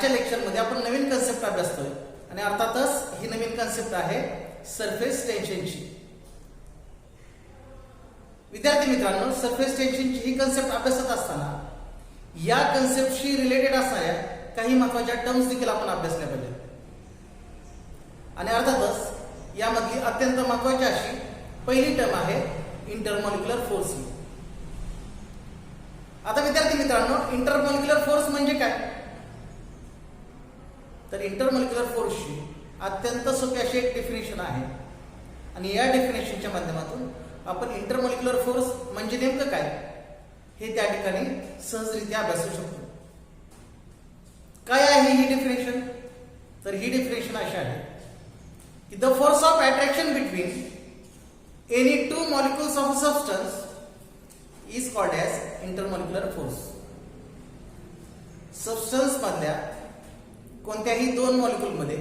आजच्या लेक्चरमध्ये आपण नवीन कन्सेप्ट अभ्यासतोय आणि अर्थातच ही नवीन कन्सेप्ट आहे सरफेस टेन्शनची. विद्यार्थी मित्रांनो, सरफेस टेन्शनची ही कन्सेप्ट अभ्यासत असताना या कन्सेप्टशी रिलेटेड असणाऱ्या काही महत्त्वाच्या टर्म्स देखील आपण अभ्यासल्या पाहिजेत आणि अर्थातच यामधली अत्यंत महत्त्वाची अशी पहिली टर्म आहे इंटरमॉलिक्युलर फोर्स. आता विद्यार्थी मित्रांनो, इंटरमॉलिक्युलर फोर्स म्हणजे काय? तर इंटरमॉलिक्युलर फोर्सची अत्यंत सोपी अशी एक डेफिनेशन आहे आणि या डेफिनेशनच्या माध्यमातून आपण इंटरमॉलिक्युलर फोर्स म्हणजे नेमकं काय हे त्या ठिकाणी सहजरित्या अभ्यासू शकतो. काय आहे ही डेफिनेशन? तर ही डेफिनेशन अशी आहे की the force of attraction between any two molecules of a substance is called as intermolecular force. Substance मधल्या कोणत्याही दोन मॉलिक्युल मध्ये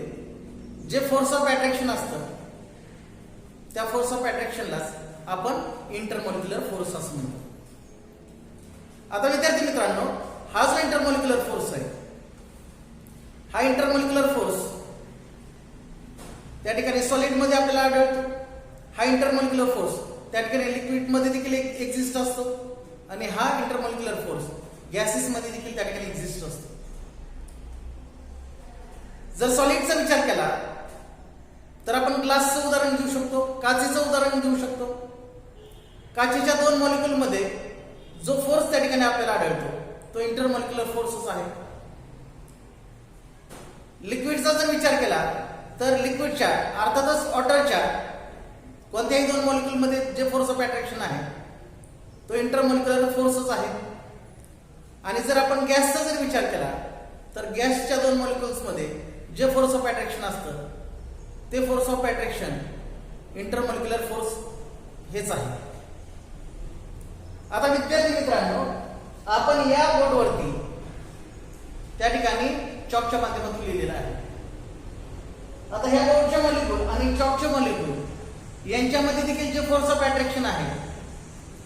जे फोर्स ऑफ अट्रॅक्शन असतं त्या फोर्स ऑफ अट्रॅक्शनलाच आपण इंटरमॉलिक्युलर फोर्स असं म्हणतो. आता विद्यार्थी मित्रांनो, हा जो इंटरमॉलिक्युलर फोर्स आहे, हा इंटरमॉलिक्युलर फोर्स त्या ठिकाणी सॉलिड मध्ये आपल्याला आढळतो. हा इंटरमॉलिक्युलर फोर्स त्या ठिकाणी लिक्विड मध्ये देखील एक्झिस्ट असतो आणि हा इंटरमॉलिक्युलर फोर्स गॅसेस मध्ये देखील त्या ठिकाणी एक्झिस्ट असतो. जर सॉलिडचा विचार केला तर आपण ग्लासचं उदाहरण घेऊ शकतो, काचेचं उदाहरण घेऊ शकतो. काचेच्या दोन मॉलिक्युल मध्ये जो फोर्स त्या ठिकाणी आपल्याला आढळतो तो इंटरमॉलिक्युलर फोर्सच आहे. लिक्विडचा जर विचार केला तर लिक्विडच्या अर्थातच वॉटरच्या कोणत्याही दोन मॉलिक्युल मध्ये जे फोर्स ऑफ अट्रॅक्शन आहे तो इंटरमॉलिक्युलर फोर्सच आहे. आणि जर आपण गॅसचा जर विचार केला तर गॅसच्या दोन मॉलिक्युल्स मध्ये जे फोर्स ऑफ अट्रॅक्शन असतं ते force of attraction intermolecular force हेच आहे. आता विद्यार्थी मित्रांनो, आपण या बोर्डवरती त्या ठिकाणी चॉकच्या माध्यमातून लिहिलेलं आहे. आता ह्या बोर्डच्या मॉलिक्युल आणि चॉकच्या मॉलिक्युल यांच्यामध्ये देखील जे फोर्स ऑफ अट्रॅक्शन आहे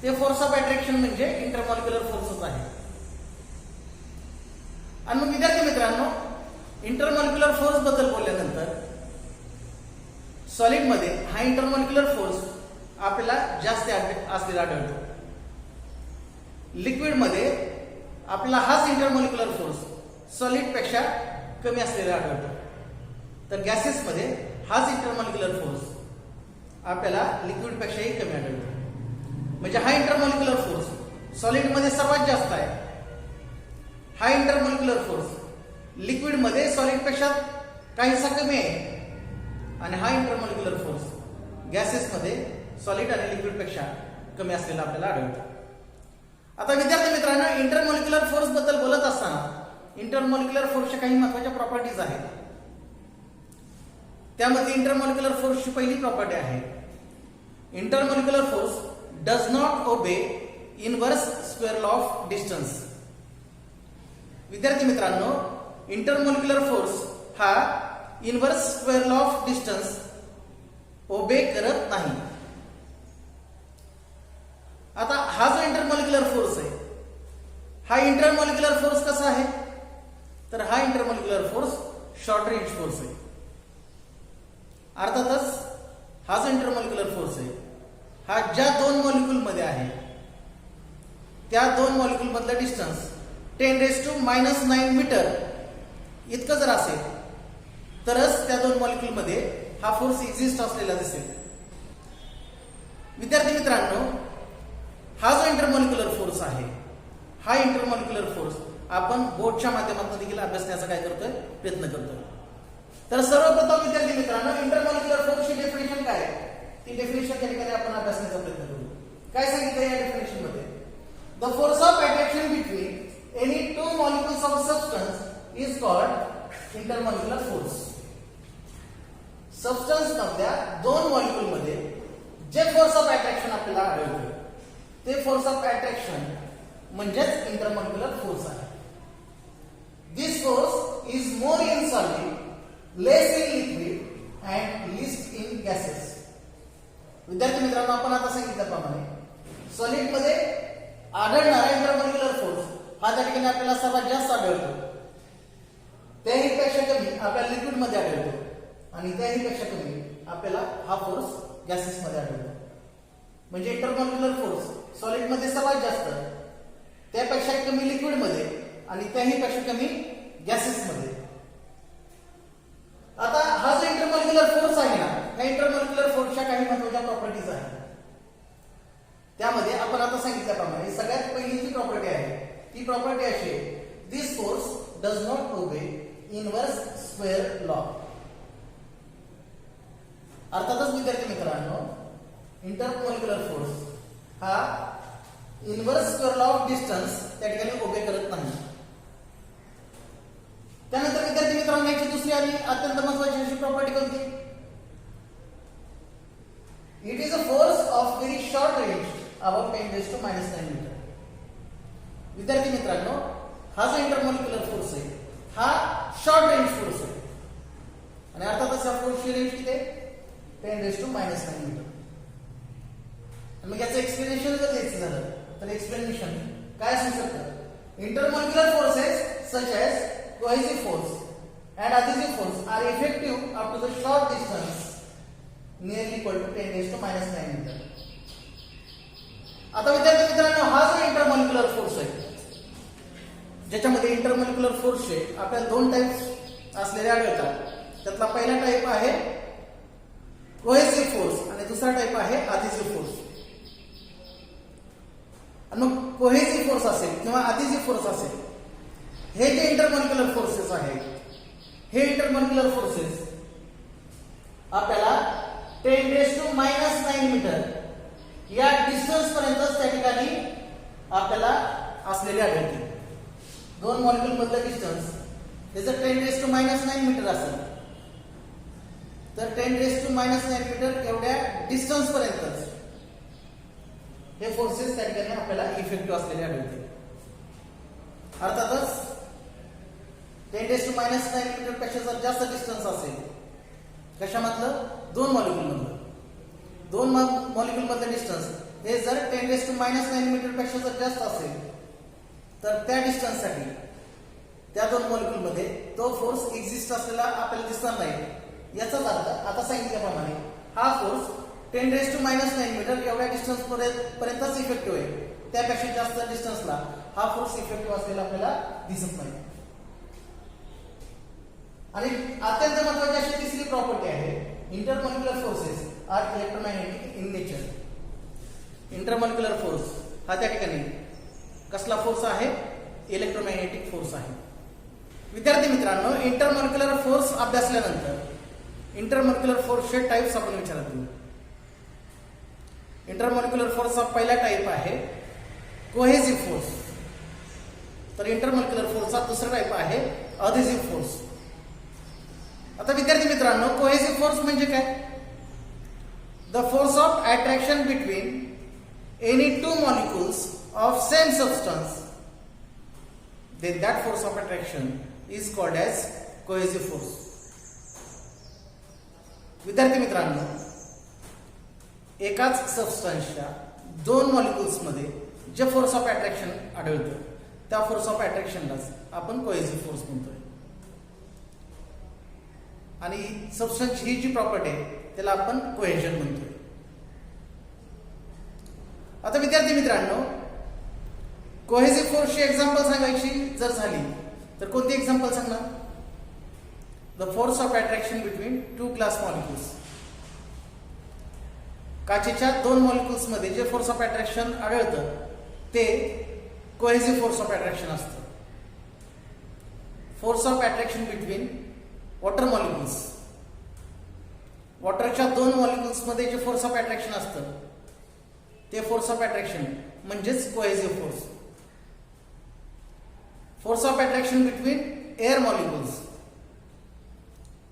ते फोर्स ऑफ अट्रॅक्शन म्हणजे इंटरमॉलिक्युलर फोर्सच आहे. आणि मग विद्यार्थी मित्रांनो, इंटरमॉलिक्युलर फोर्स बद्दल बोलल्यानंतर सॉलिड मध्ये हा इंटरमॉलिक्युलर फोर्स आपल्याला जास्त असलेला आढळतो. लिक्विड मध्ये आपला हाच इंटरमॉलिक्युलर फोर्स सॉलिड पेक्षा कमी असलेला आढळतो. तर गॅसेस मध्ये हाच इंटरमॉलिक्युलर फोर्स आपल्याला लिक्विड पेक्षाही कमी आढळतो. म्हणजे हा इंटरमॉलिक्युलर फोर्स सॉलिड मध्ये सर्वात जास्त आहे. हा इंटरमॉलिक्युलर फोर्स लिक्विड मध्ये सॉलिड पेक्षा काहीसा कमी आहे आणि हा इंटरमॉलिक्युलर फोर्स गॅसेस मध्ये सॉलिड आणि लिक्विड पेक्षा कमी असलेला आपल्याला आढळतो. आता विद्यार्थी मित्रांनो, इंटरमॉलिक्युलर फोर्स बद्दल बोलत असताना इंटरमॉलिक्युलर फोर्सच्या काही महत्त्वाच्या प्रॉपर्टीज आहेत. त्यामध्ये इंटरमॉलिक्युलर फोर्सची पहिली प्रॉपर्टी आहे intermolecular force does not obey inverse square law of distance. विद्यार्थी मित्रांनो, इंटरमॉलिक्युलर फोर्स हा inverse square law of distance obey करत नाही. आता हा जो इंटरमॉलिक्युलर फोर्स आहे, हा इंटरमॉलिक्युलर फोर्स कसा आहे? तर हा intermolecular force short range force आहे. अर्थातच हा जो इंटरमॉलिक्युलर फोर्स आहे हा ज्या दोन मॉलिक्युल मध्ये आहे त्या दोन मॉलिक्युल मधलं डिस्टन्स 10⁻⁹ मीटर इतकं जर असेल तरच त्या दोन मॉलिक्युल मध्ये हा फोर्स एक्झिस्ट असलेला दिसेल. विद्यार्थी मित्रांनो, हा जो इंटरमॉलिक्युलर फोर्स आहे, हा इंटरमॉलिक्युलर फोर्स आपण बोर्डच्या माध्यमातून देखील अभ्यासण्याचा काय करतोय? प्रयत्न करतोय. तर सर्वप्रथम विद्यार्थी मित्रांनो, इंटरमॉलिक्युलर फोर्सची डेफिनेशन काय आहे ती डेफिनेशन त्या ठिकाणी आपण अभ्यासण्याचा प्रयत्न करू. काय सांगितलं या डेफिनेशन मध्ये? The force of attraction between any two molecules of substance is called intermolecular force. Substance मधल्या दोन मॉलिक्युल मध्ये जे फोर्स ऑफ अट्रॅक्शन आपल्याला आढळतं ते फोर्स ऑफ अट्रॅक्शन म्हणजेच इंटरमॉलिक्युलर फोर्स आहे. This force is more in solid, less in liquid and least in gases. विद्यार्थी मित्रांनो, आपण आता सांगितल्याप्रमाणे सॉलिड मध्ये आढळणारा इंटरमॉलिक्युलर फोर्स हा त्या ठिकाणी आपल्याला सर्वात जास्त आढळतो त्याहीपेक्षा कमी आपल्याला लिक्विड मध्ये आढळतो आणि त्याहीपेक्षा कमी आपल्याला हा फोर्स गॅसेस मध्ये आढळतो. म्हणजे इंटरमॉलिक्युलर फोर्स सॉलिड मध्ये सर्वात जास्त, त्यापेक्षा कमी लिक्विड मध्ये आणि त्याहीपेक्षा कमी गॅसेस मध्ये. आता हा जो इंटरमॉलिक्युलर फोर्स आहे ना, ह्या इंटरमॉलिक्युलर फोर्सच्या काही महत्त्वाच्या प्रॉपर्टीज आहेत. त्यामध्ये आपण आता सांगितल्याप्रमाणे सगळ्यात पहिली जी प्रॉपर्टी आहे ती प्रॉपर्टी अशी आहे, this force does not obey inverse square law. अर्थातच विद्यार्थी मित्रांनो, इंटरमॉलिक्युलर फोर्स हा inverse square law of distance त्या ठिकाणी ओबे करत नाही. त्यानंतर विद्यार्थी मित्रांनो, याची दुसरी आणि अत्यंत महत्त्वाची अशी प्रॉपर्टी कोणती? It is a force of very short range about 10⁻⁹ metre. विद्यार्थी मित्रांनो, हा जो इंटरमॉलिक्युलर फोर्स आहे हा शॉर्ट रेंज फोर्स आहे आणि अर्थातच या फोर्सची रेंज किती आहे? 10⁻⁹ मीटर. मग याचं एक्सप्लेनेशन जर द्यायचं झालं तर एक्सप्लेनेशन काय असू शकतं? Intermolecular forces such as cohesive force and adhesive force are effective up to the short distance nearly equal to 10⁻⁹ meter. आता विद्यार्थी मित्रांनो, हा जो इंटरमॉलिक्युलर फोर्स आहे ज्याच्यामध्ये इंटरमॉलिक्युलर फोर्सचे आपल्याला दोन टाइप्स असलेले आढळतात. त्यातला पहिला टाइप आहे कोहेसिव्ह फोर्स आणि दुसरा टाइप आहे adhesive फोर्स. आणि मग कोहेसिव्ह फोर्स असेल किंवा adhesive फोर्स असेल, हे जे इंटरमॉलिक्युलर फोर्सेस आहेत, हे इंटरमॉलिक्युलर फोर्सेस आपल्याला 10⁻⁹ मीटर या डिस्टन्स पर्यंत त्या ठिकाणी आपल्याला असलेले आढळतील. दोन मॉलिक्युल मधलं डिस्टन्स हे जर 10⁻⁹ मीटर असेल तर 10⁻⁹ मीटर एवढ्या डिस्टन्स पर्यंतच हे फोर्सेस त्या ठिकाणी आपल्याला इफेक्टिव्ह असलेले आढळतील. अर्थातच 10⁻⁹ मीटर पेक्षा जर जास्त डिस्टन्स असेल, कशामधलं? दोन मॉलिक्युल मधलं डिस्टन्स हे जर 10⁻⁹ मीटर पेक्षा जर जास्त असेल तर त्या डिस्टन्स साठी त्या दोन मॉलिक्युल मध्ये तो फोर्स एक्झिस्ट असलेला आपल्याला दिसणार नाही. याचाच अर्थ आता सांगितल्याप्रमाणे हा फोर्स 10⁻⁹ मीटर एवढ्या डिस्टन्स पर्यंतच इफेक्टिव्ह आहे, त्यापेक्षा जास्त डिस्टन्सला हा फोर्स इफेक्टिव्ह असलेला आपल्याला दिसत नाही. आणि अत्यंत महत्त्वाची अशी तिसरी प्रॉपर्टी आहे, intermolecular forces are electromagnetic in nature. Intermolecular force हा त्या ठिकाणी कसला फोर्स आहे? इलेक्ट्रोमॅग्नेटिक फोर्स आहे. विद्यार्थी मित्रांनो, इंटरमॉलिक्युलर फोर्स अभ्यासल्यानंतर इंटरमॉलिक्युलर फोर्सचे टाइप्स आपण विचारात घेऊ. इंटरमॉलिक्युलर फोर्सचा पहिला टाइप आहे कोहेसिव्ह फोर्स, तर इंटरमॉलिक्युलर फोर्सचा दुसरा टाइप आहे अधेसिव्ह फोर्स. आता विद्यार्थी मित्रांनो, कोहेसिव्ह फोर्स म्हणजे काय? The force of attraction between any two molecules of same substance, then that force of attraction is called as cohesive force. विद्यार्थी मित्रांनो, एकाच सबस्टन्सच्या दोन मॉलिक्युल्स मध्ये जे फोर्स ऑफ अट्रॅक्शन आढळतं त्या फोर्स ऑफ अट्रॅक्शनलाच आपण कोहेसिव्ह फोर्स म्हणतोय. आणि सबस्टन्सची ही जी प्रॉपर्टी आहे त्याला आपण कोहेजन म्हणतोय. आता विद्यार्थी मित्रांनो, कोहेसिव्ह फोर्सची एक्झाम्पल सांगायची जर झाली तर कोणती एक्झाम्पल सांगणार? The force of attraction between two glass molecules. काचेच्या दोन मॉलिक्युल्स मध्ये जे फोर्स ऑफ अट्रॅक्शन आढळतं ते कोहेसिव्ह फोर्स ऑफ अट्रॅक्शन असतं. Force of attraction between water molecules, वॉटरच्या दोन मॉलिक्युल्स मध्ये जे फोर्स ऑफ अट्रॅक्शन असतं ते फोर्स ऑफ अट्रॅक्शन म्हणजेच cohesive force. Force of attraction between air molecules,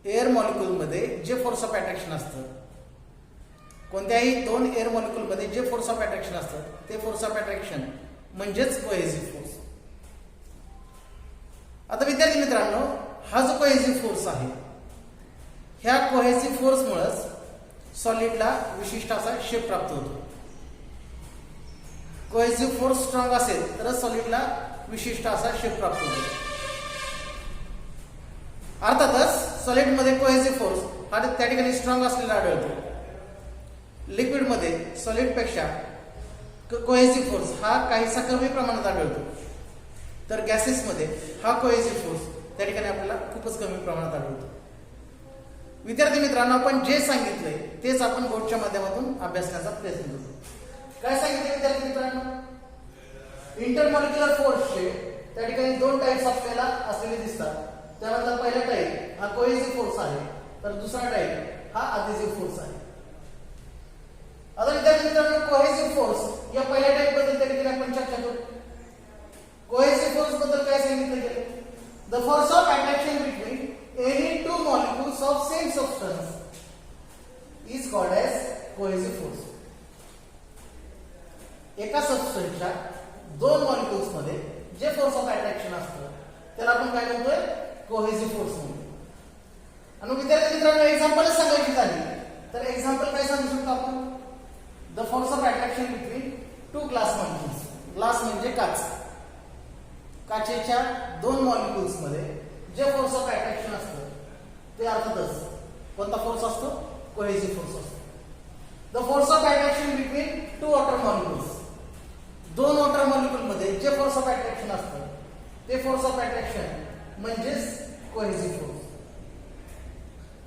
air molecule मध्ये जे फोर्स ऑफ अट्रॅक्शन असतं, कोणत्याही दोन एअर मॉलिक्युल मध्ये जे फोर्स ऑफ अट्रॅक्शन असतं ते फोर्स ऑफ अट्रॅक्शन म्हणजेच कोहेसिव्ह फोर्स. आता विद्यार्थी मित्रांनो, हा जो कोहेसिव्ह फोर्स आहे ह्या कोहेसिव्ह फोर्समुळेच सॉलिडला विशिष्ट असा शेप प्राप्त होतो. कोहेसिव्ह फोर्स स्ट्रॉंग असेल तरच सॉलिडला विशिष्ट असा शेप प्राप्त होतो. अर्थातच सॉलिडमध्ये कोहेसिव्ह फोर्स हा त्या ठिकाणी स्ट्रॉंग असलेला आढळतो. लिक्विडमध्ये सॉलिडपेक्षा कोहेसिव्ह फोर्स हा काहीसा कमी प्रमाणात आढळतो. तर गॅसेसमध्ये हा कोहेसिव्ह फोर्स त्या ठिकाणी आपल्याला खूपच कमी प्रमाणात आढळतो. विद्यार्थी मित्रांनो, आपण जे सांगितलंय तेच आपण बोर्डच्या माध्यमातून अभ्यासण्याचा प्रयत्न करतो. काय सांगितले विद्यार्थी मित्रांनो? इंटरमॉलिक्युलर फोर्सचे त्या ठिकाणी दोन टाइप्स आपल्याला असलेले दिसतात. त्यामधला पहिला टाइप हा कोहेसिव्ह फोर्स आहे, तर दुसरा टाइप हा अधेसिव्ह फोर्स आहे. आता विद्यार्थी मित्रांनो, कोहेसिव्ह फोर्स या पहिल्या टाइप बद्दल त्या ठिकाणी आपण चर्चा करू. कोहेसिव्ह फोर्स बद्दल काय सांगितलं गेलं? The force of attraction between any two molecules of same substance is called as cohesive force. एका सबस्टन्सच्या दोन मॉलिक्युल्स मध्ये जे फोर्स ऑफ अट्रॅक्शन असतं त्याला आपण काय म्हणतोय? कोहेसिव्ह फोर्स म्हणतो. आणि विद्यार्थी मित्रांनो, एक्झाम्पलच सांगायची झाली तर एक्झाम्पल काय सांगू शकतो आपण? The force of attraction between two glass molecules. Glass म्हणजे काच. काचेच्या दोन मॉलिक्युल्स मध्ये जे फोर्स ऑफ अट्रॅक्शन असतं ते अर्थातच कोणता फोर्स असतो? कोहेसिव्ह फोर्स असतो. The force of attraction between two water molecules. दोन वॉटर मॉलिक्युल मध्ये जे फोर्स ऑफ अट्रॅक्शन असतं ते फोर्स ऑफ अट्रॅक्शन म्हणजेच कोहेसिव्ह फोर्स.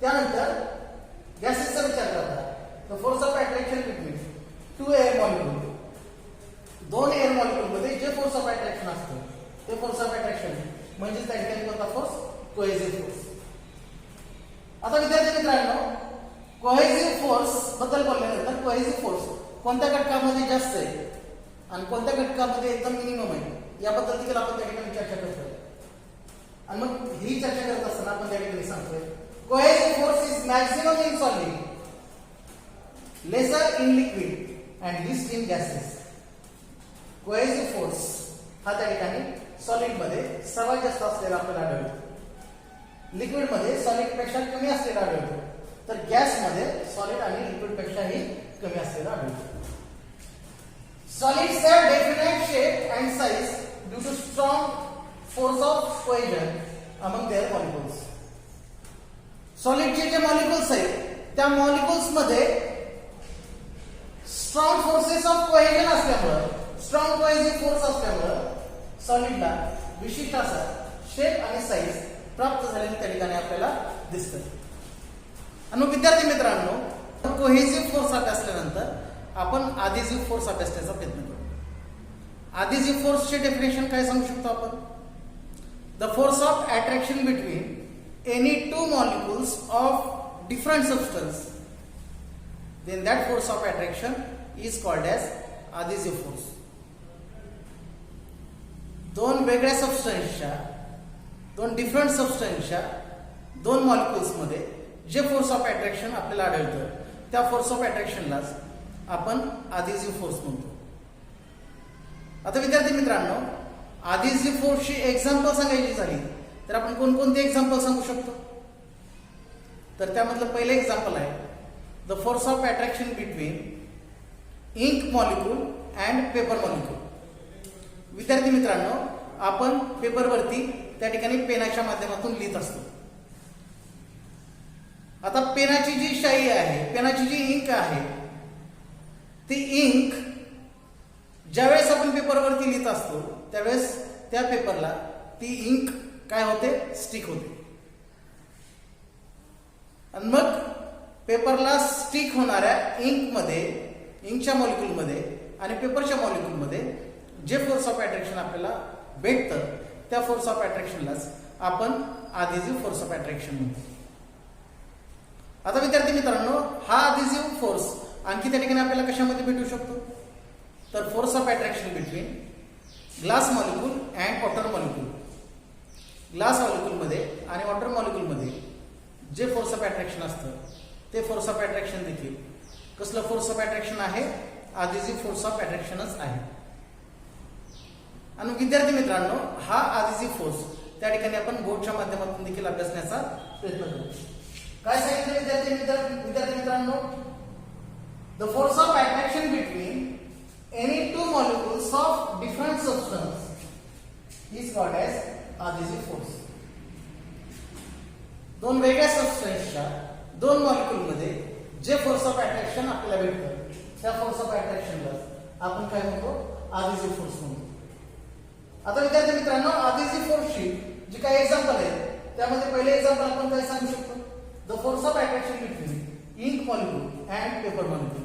त्यानंतर गॅसेसचा विचार करता. The force of attraction between two air molecule. दोन एअर मॉलिक्युल मध्ये जे फोर्स ऑफ अट्रॅक्शन असतं ते फोर्स ऑफ अट्रॅक्शन म्हणजे त्या ठिकाणी कोणता फोर्स? Cohesive force. आता विद्यार्थी मित्रांनो, कोहेसिव्ह फोर्स बद्दल बोलल्यानंतर कोहेसिव्ह फोर्स कोणत्या घटकामध्ये जास्त आहे आणि कोणत्या घटकामध्ये एकदम मिनिमम आहे याबद्दल देखील आपण त्या ठिकाणी चर्चा करतोय. आणि मग ही चर्चा करत असताना आपण त्या ठिकाणी सांगतोय cohesive force is maximum in solid, lesser in liquid and least in gases. Cohesive force हा त्या ठिकाणी सॉलिड मध्ये सर्वात जास्त असलेला आपल्याला आढळतो. लिक्विड मध्ये सॉलिड पेक्षा कमी असलेला आढळतो, तर गॅस मध्ये सॉलिड आणि लिक्विड पेक्षाही कमी असलेला आढळतो. Solids have definite shape and size due to strong force of cohesion among their molecules. सॉलिडचे जे मॉलिक्युल्स आहेत त्या मॉलिक्युल्स मध्ये स्ट्रॉंग फोर्सेस ऑफ कोहेजन असल्यामुळे, स्ट्रॉंग कोहेसिव्ह फोर्स असल्यामुळे सॉलिडला विशिष्ट असा शेप आणि साईज प्राप्त झालेली त्या ठिकाणी आपल्याला दिसतं. आणि विद्यार्थी मित्रांनो, कोहेसिव्ह फोर्स अभ्यासल्यानंतर आपण अधेसिव्ह फोर्स अभ्यासण्याचा प्रयत्न करू. अधेसिव्ह फोर्सचे डेफिनेशन काय सांगू शकतो आपण? The force of attraction between any two molecules of different substance, then that force of attraction is called as adhesive force. दोन वेगळ्या सबस्टन्सच्या, दोन डिफरंट सबस्टन्सच्या दोन मॉलिक्युल्स मध्ये जे फोर्स ऑफ अट्रॅक्शन आपल्याला आढळतं त्या फोर्स ऑफ अट्रॅक्शनलाच आपण अधेसिव्ह फोर्स म्हणतो. आता विद्यार्थी मित्रांनो, अधेसिव्ह फोर्सची एक्झाम्पल सांगायची झाली तर आपण कोणकोणते एक्झाम्पल सांगू शकतो? तर त्यामधलं पहिलं एक्झाम्पल आहे the force of attraction between ink molecule and paper molecule. विद्यार्थी मित्रांनो, आपण पेपरवरती त्या ठिकाणी पेनाच्या माध्यमातून लिहित असतो. आता पेनाची जी शाई आहे, पेनाची जी इंक आहे, ती इंक ज्यावेळेस आपण पेपरवरती लिहित असतो त्यावेळेस त्या पेपरला ती इंक काय होते? स्टिक होते. आणि मग पेपरला स्टिक होणाऱ्या इंकमध्ये, इंकच्या मॉलिक्यूलमध्ये आणि पेपरच्या मॉलिक्यूलमध्ये जे फोर्स ऑफ अट्रॅक्शन आपल्याला भेटतं त्या फोर्स ऑफ अट्रॅक्शनलाच आपण अधेसिव्ह फोर्स ऑफ अट्रॅक्शन म्हणतो. आता विद्यार्थी मित्रांनो, हा अधेसिव्ह फोर्स आणखी त्या ठिकाणी आपल्याला कशामध्ये भेटू शकतो? तर force of attraction between glass molecule and water molecule. Glass मॉलिक्यूलमध्ये आणि वॉटर मॉलिक्यूलमध्ये जे फोर्स ऑफ अट्रॅक्शन असतं ते फोर्स ऑफ अट्रॅक्शन देखील कसलं फोर्स ऑफ अट्रॅक्शन आहे? अधेसिव्ह फोर्स ऑफ अट्रॅक्शनच आहे. आणि विद्यार्थी मित्रांनो, हा अधेसिव्ह फोर्स त्या ठिकाणी आपण बोर्डच्या माध्यमातून देखील अभ्यासण्याचा प्रयत्न करू. काय सांगितलं विद्यार्थी मित्रांनो? The force of attraction between any two molecules of different substance is called as adhesive force. दोन वेगळ्या सबस्टन्सच्या दोन मॉलिक्यूलमध्ये जे फोर्स ऑफ अट्रॅक्शन आपल्याला भेटतं त्या फोर्स ऑफ अट्रॅक्शनला आपण काय म्हणतो आधीची फोर्स म्हणतो. आता विद्यार्थी मित्रांनो, आधीची फोर्सची जी काही एक्झाम्पल आहे त्यामध्ये पहिले एक्झाम्पल आपण काय सांगू शकतो, the force of attraction between ink molecule and paper molecule.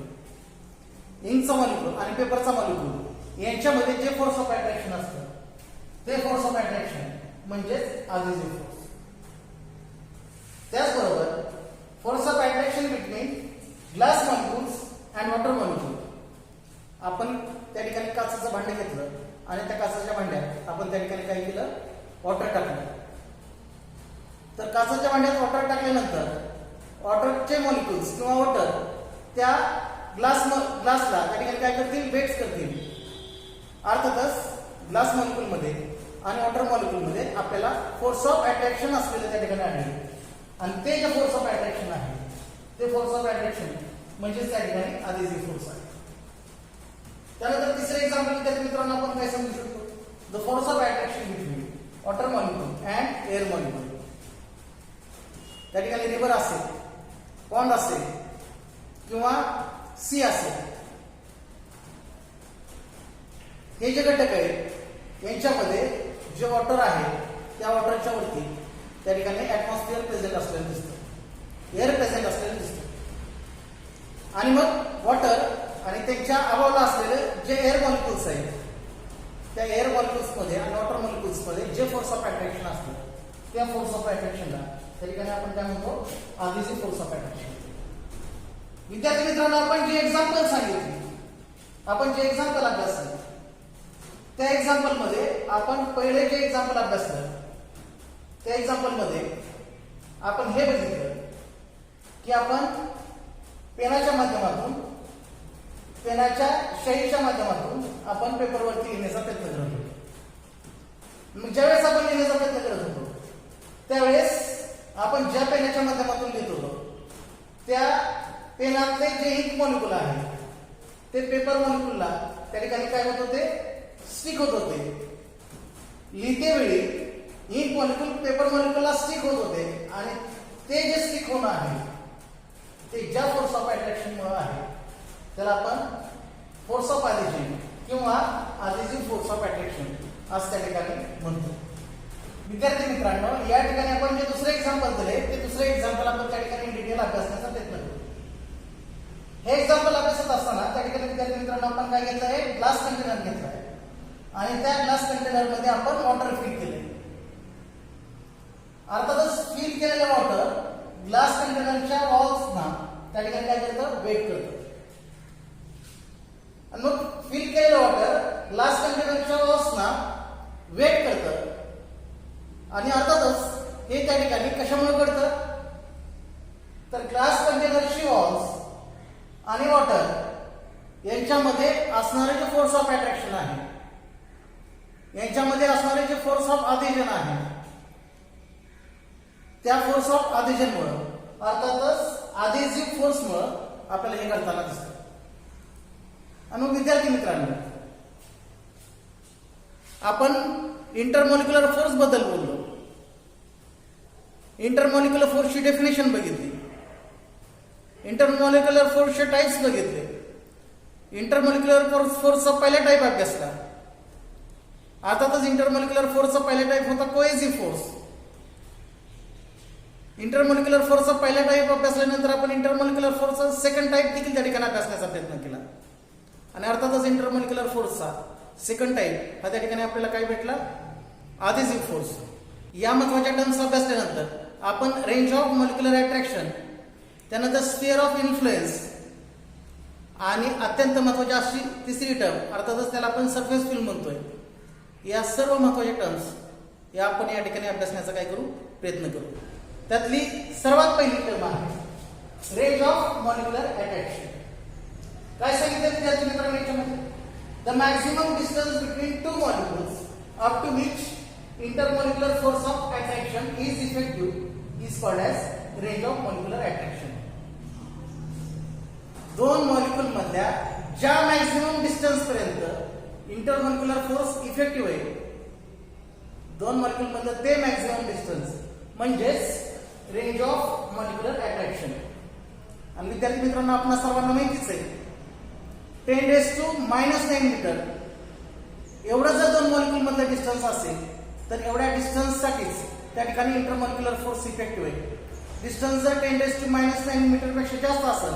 इंकचा मॉलिक्यूल आणि पेपरचा मॉलिक्यूल यांच्यामध्ये जे फोर्स ऑफ अट्रॅक्शन असतं ते फोर्स ऑफ अट्रॅक्शन म्हणजेच आधीची फोर्स. त्याचबरोबर force of attraction between glass molecules and water molecule. आपण त्या ठिकाणी काचेचं भांडे घेतलं आणि त्या काचेच्या भांड्यात आपण त्या ठिकाणी काय केलं, वॉटर टाकलं. तर काचेच्या भांड्यात वॉटर टाकल्यानंतर वॉटरचे मॉलिक्यूल्स किंवा वॉटर त्या ग्लासला त्या ठिकाणी काय करतील, वेट्स करतील. अर्थातच ग्लास मॉलिक्यूलमध्ये आणि वॉटर मॉलिक्यूलमध्ये आपल्याला फोर्स ऑफ अट्रॅक्शन असलेले त्या ठिकाणी आढळेल. आणि ते जे फोर्स ऑफ अट्रॅक्शन आहे ते फोर्स ऑफ अट्रॅक्शन म्हणजे त्या ठिकाणी आधीची फोर्स आहे. त्यानंतर तिसरे एक्झाम्पल विद्यार्थी मित्रांनो आपण काय समजू शकतो, the force of attraction between water molecule and air molecule. त्या ठिकाणी रिव्हर असेल, पॉन्ड असेल किंवा सी असेल, हे जे घटक आहेत यांच्यामध्ये जे वॉटर आहे त्या वॉटरच्या वरती त्या ठिकाणी ऍटमॉस्फिअर प्रेझेंट असलेलं दिसतं, एअर प्रेझेंट असलेलं दिसतं. आणि मग वॉटर आणि त्यांच्या अभावाला असलेले जे एअर मॉलिक्यूल्स आहेत त्या एअर मॉलिक्यूल्स मध्ये आणि वॉटर मॉलिक्यूल्स मध्ये जे फोर्स ऑफ अट्रॅक्शन असतं त्या फोर्स ऑफ अट्रॅक्शनला त्या ठिकाणी आपण काय म्हणतो, आधीची फोर्स ऑफ अट्रॅक्शन. विद्यार्थी मित्रांनो, आपण जे एक्झाम्पल सांगितले, आपण जे एक्झाम्पल अभ्यासले त्या एक्झाम्पल मध्ये आपण पहिले जे एक्झाम्पल अभ्यासलं त्या एक्झाम्पल मध्ये आपण हे बघितलं की आपण पेनाच्या माध्यमातून, पेनाच्या शाईच्या माध्यमातून आपण पेपरवरती लिहिण्याचा प्रयत्न करत होतो. मग ज्यावेळेस आपण लिहिण्याचा प्रयत्न करत होतो त्यावेळेस आपण ज्या पेनाच्या माध्यमातून लिहित होतो त्या पेनातले जे इंक मॉलिक्यूल आहे ते पेपर मॉलिक्यूलला त्या ठिकाणी काय होत होते, स्टिक होत होते. लिहिते वेळी इंक मॉलिक्यूल पेपर मॉलिक्यूलला स्टिक होत होते आणि ते जे स्टिक होणं आहे ते ज्या फोर्स ऑफ अट्रॅक्शन मुळे आहे त्याला आपण फोर्स ऑफ अधेशन किंवा अधेसिव्ह फोर्स ऑफ अट्रॅक्शन असं त्या ठिकाणी म्हणतो. विद्यार्थी मित्रांनो, या ठिकाणी आपण जे दुसरे एक्झाम्पल दिले ते दुसरे एक्झाम्पल आपण त्या ठिकाणी डिटेल अभ्यासण्याचा प्रयत्न करू. हे एक्झाम्पल अभ्यासत असताना त्या ठिकाणी विद्यार्थी मित्रांनो आपण काय घेतलं आहे, ग्लास कंटेनर घेतला आहे आणि त्या ग्लास कंटेनर मध्ये आपण वॉटर फिल केले. अर्थातच फिल केलेलं वॉटर ग्लास कंटेनरच्या वॉल्सना त्या ठिकाणी काय करतं, वेट करतं. आणि मग फिल केलेलं वॉटर ग्लास कंटेनरच्या वॉल्सना वेट करतं. आणि अर्थातच हे त्या ठिकाणी कशामुळे घडतं, तर ग्लास कंटेनरची वॉल्स आणि वॉटर यांच्यामध्ये असणारे जे फोर्स ऑफ अट्रॅक्शन आहे, यांच्यामध्ये असणारे जे फोर्स ऑफ अधेशन आहे, त्या फोर्स ऑफ अधेशन मुळे अर्थातच अधेसिव्ह फोर्स मुळे आपल्याला हे घडताना दिसतं. आणि मग विद्यार्थी मित्रांनो, आपण इंटरमॉलिक्युलर फोर्स बद्दल बोललो, इंटरमॉलिक्युलर फोर्सची डेफिनेशन बघितली, इंटरमॉलिक्युलर फोर्सचे टाइप्स बघितले, इंटरमॉलिक्युलर फोर्सचा पहिला टाइप अभ्यासला. अर्थातच इंटरमॉलिक्युलर फोर्सचा पहिला टाइप होता कोएसिव्ह फोर्स. इंटरमॉलिक्युलर फोर्सचा पहिला टाइप अभ्यासल्यानंतर आपण इंटरमॉलिक्युलर फोर्सचा सेकंड टाइप देखील त्या ठिकाणी अभ्यासण्याचा प्रयत्न केला. आणि अर्थातच इंटरमॉलिक्युलर फोर्सचा सेकंड टाइप हा त्या ठिकाणी आपल्याला काय भेटला, अधेसिव्ह फोर्स. या महत्वाच्या टर्म्स अभ्यासल्यानंतर आपण रेंज ऑफ मॉलिक्युलर अट्रॅक्शन, त्यानंतर स्फिअर ऑफ इन्फ्लुएन्स आणि अत्यंत महत्वाची अशी तिसरी टर्म अर्थातच त्याला आपण सरफेस फिल्म म्हणतोय, या सर्व महत्वाच्या टर्म्स या आपण या ठिकाणी अभ्यासण्याचा काय करू, प्रयत्न करू. त्यातली सर्वात पहिली टर्म आहे रेंज ऑफ मॉलिक्युलर अट्रॅक्शन. काय सांगितलं विद्यार्थी मित्रांनो याच्यामध्ये, the maximum distance between two molecules up to which intermolecular force of attraction is effective is called as range of molecular attraction. दोन मॉलिक्यूल मधल्या ज्या मॅक्सिमम डिस्टन्स पर्यंत इंटरमॉलिक्युलर फोर्स इफेक्टिव्ह आहे, दोन मॉलिक्यूल मधलं ते मॅक्सिमम डिस्टन्स म्हणजेच range of molecular attraction. आणि विद्यार्थी मित्रांनो, आपण सर्वांना माहितीच आहे 10⁻⁹ मीटर एवढं जर दोन मॉलिक्यूल मधलं डिस्टन्स असेल तर एवढ्या डिस्टन्ससाठीच त्या ठिकाणी इंटरमॉलिक्युलर फोर्स इफेक्टिव्ह आहे. डिस्टन्स जर 10⁻⁹ मीटर पेक्षा जास्त असेल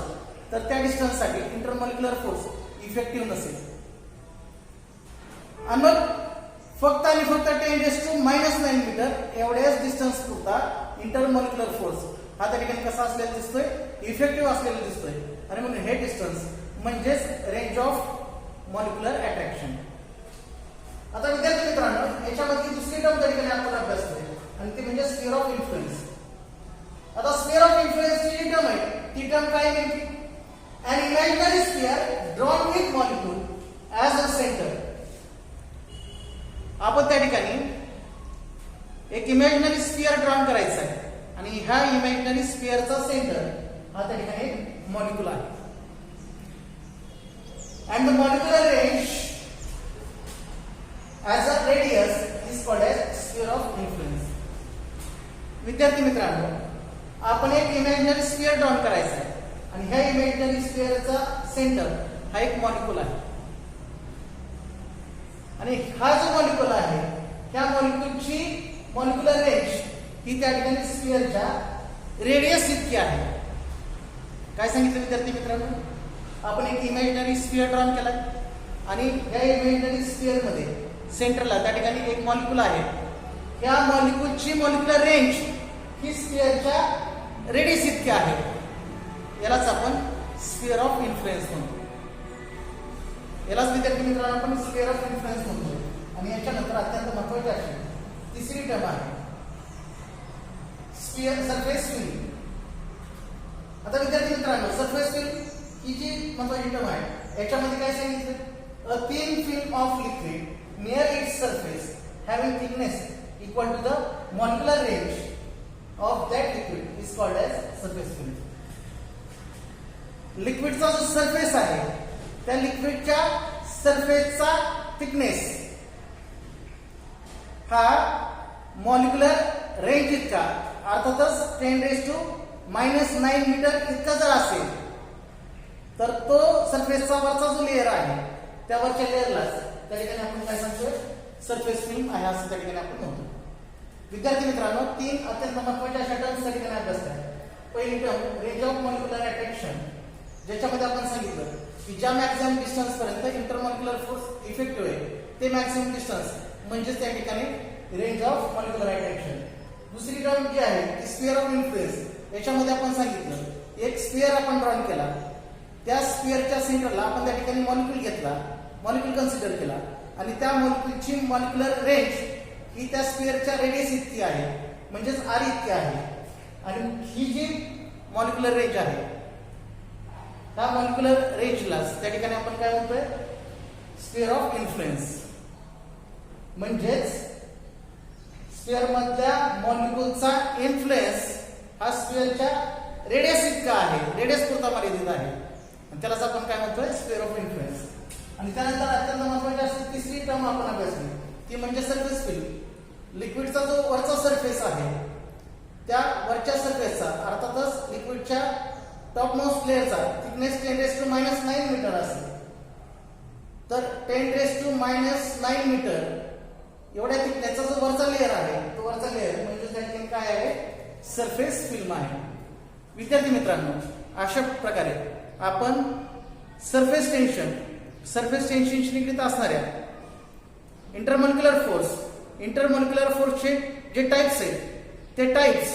तर त्या डिस्टन्ससाठी इंटरमॉलिक्युलर फोर्स इफेक्टिव्ह नसेल. आणि मग फक्त आणि फक्त 10⁻⁹ मीटर एवढ्याच डिस्टन्स पुरता इंटरमॉलिक्युलर फोर्स हा त्या ठिकाणी कसा असलेला दिसतोय, इफेक्टिव्ह असलेला दिसतोय. आणि म्हणून हे डिस्टन्स म्हणजेच रेंज ऑफ मॉलिक्युलर अट्रॅक्शन. आता विद्यार्थी मित्रांनो, याच्यामध्ये दुसरी टर्म त्या ठिकाणी आपण अभ्यास करूया आणि ती म्हणजे स्फिअर ऑफ इन्फ्लुएन्स. आता स्फिअर ऑफ इन्फ्लुएन्स ची जी टर्म आहे ती टर्म काय नेमकी? an imaginary sphere drawn with molecule as a center. आपण त्या ठिकाणी एक इमॅजिनरी स्फिअर ड्रॉन करायचा आहे आणि ह्या इमॅजिनरी स्फिअरचा सेंटर हा त्या ठिकाणी एक मॉलिक्यूल आहे. and the molecular range as a radius is called as sphere of influence. विद्यार्थी मित्रांनो, आपण एक इमॅजिनरी स्फिअर ड्रॉन करायचा आहे आणि ह्या इमॅजिनरी स्फिअरचा सेंटर हा एक मॉलिक्यूल आहे. आणि हा जो मॉलिक्यूल आहे त्या मॉलिक्यूलची मॉलिक्युलर रेंज ही त्या ठिकाणी स्फिअरच्या रेडियस इतकी आहे. काय सांगितलं विद्यार्थी मित्रांनो? आपण एक इमॅजिनरी स्फिअर ड्रॉन केलाय आणि या इमॅजिनरी स्फिअर मध्ये सेंटरला त्या ठिकाणी एक मॉलिक्यूल आहे. या मॉलिक्यूलची मॉलिक्युलर रेंज ही स्फिअरच्या रेडियस इतकी आहे. यालाच आपण स्फिअर ऑफ इन्फ्लुएन्स म्हणतो. यालाच विद्यार्थी मित्रांनो आपण स्फिअर ऑफ इन्फ्लुएन्स म्हणतो. आणि याच्यानंतर अत्यंत महत्त्वाची अशी तिसरी टर्म आहे स्फिअर सरफेस फिल्म. आता विद्यार्थी मित्रांनो, सरफेस फिल्म ही जी महत्त्वाची टर्म आहे याच्यामध्ये काय सांगितलं? A thin film of liquid near its surface having thickness equal to the molecular range of that liquid is called as surface film. लिक्विडचा जो सरफेस आहे त्या लिक्विडच्या सरफेसचा थिकनेस हा मॉलिक्युलर रेंज इतका अर्थातच 10⁻⁹ मीटर इतका जर असेल तर तो सरफेसचा वरचा जो लेअर आहे त्या वरच्या लेअरलाच त्या ठिकाणी आपण काय सांगतोय? सरफेस फिल्म आहे असं त्या ठिकाणी आपण म्हणतो. विद्यार्थी मित्रांनो, तीन अत्यंत महत्त्वाच्या अशा टर्म्स त्या ठिकाणी अभ्यास करा. पहिली term range of molecular attraction, ज्याच्यामध्ये आपण सांगितलं की ज्या मॅक्सिमम डिस्टन्स पर्यंत इंटरमॉलिक्युलर फोर्स इफेक्टिव्ह आहे ते मॅक्सिमम डिस्टन्स म्हणजेच त्या ठिकाणी रेंज ऑफ मॉलिक्युलर अट्रॅक्शन. दुसरी टर्म जी आहे ती स्फिअर ऑफ इन्फ्लुएन्स. याच्यामध्ये आपण सांगितलं एक स्फिअर आपण ड्रॉन केला, त्या स्फिअरच्या सेंटरला आपण त्या ठिकाणी मॉलिक्यूल घेतला, मॉलिक्यूल कन्सिडर केला आणि त्या मॉलिक्यूलची मॉलिक्युलर रेंज ही त्या स्फिअरच्या रेडियस इतकी आहे म्हणजेच आर इतकी आहे. आणि ही जी मॉलिक्युलर रेंज आहे त्या मॉलिक्युलर रेंजलाच त्या ठिकाणी आपण काय म्हणतोय? Sphere of influence. म्हणजेच स्फिअर मधल्या मॉलिक्यूलचा इन्फ्लुएन्स हा स्फिअरच्या रेडियस इतका आहे, रेडियस पुरता मर्यादित आहे आणि त्यालाच आपण काय म्हणतोय? Sphere of influence. आणि त्यानंतर अत्यंत महत्त्वाची अशी तिसरी टर्म आपण अभ्यासली ती म्हणजे सरफेस फिल्म. लिक्विडचा जो वरचा सरफेस आहे त्या वरच्या सरफेसचा अर्थातच लिक्विडच्या टॉप मोस्ट लेअरचा थिकनेस 10⁻⁹ मीटर असेल तर 10⁻⁹ मीटर एवढ्या थिकनेसचा जो वरचा लेअर आहे तो वरचा लेअर म्हणजे त्या ठिकाणी काय आहे? सरफेस फिल्म आहे. विद्यार्थी मित्रांनो, अशा प्रकारे आपण सरफेस टेन्शनशी निगडीत असणाऱ्या इंटरमॉलिक्युलर फोर्सचे जे टाइप्स आहेत ते टाइप्स,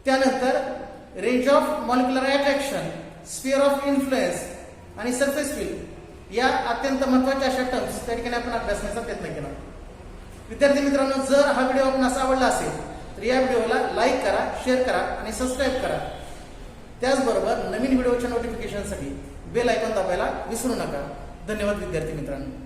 त्यानंतर range of molecular attraction, sphere of influence आणि सरफेस फिल्म या अत्यंत महत्त्वाच्या अशा टर्म्स त्या ठिकाणी आपण अभ्यासण्याचा प्रयत्न केला. विद्यार्थी मित्रांनो, जर हा व्हिडिओ आपणास आवडला असेल तर या व्हिडिओला लाईक करा, शेअर करा आणि सबस्क्राईब करा. त्याचबरोबर नवीन व्हिडिओच्या नोटिफिकेशनसाठी बेल आयकॉन दाबायला विसरू नका. धन्यवाद विद्यार्थी मित्रांनो.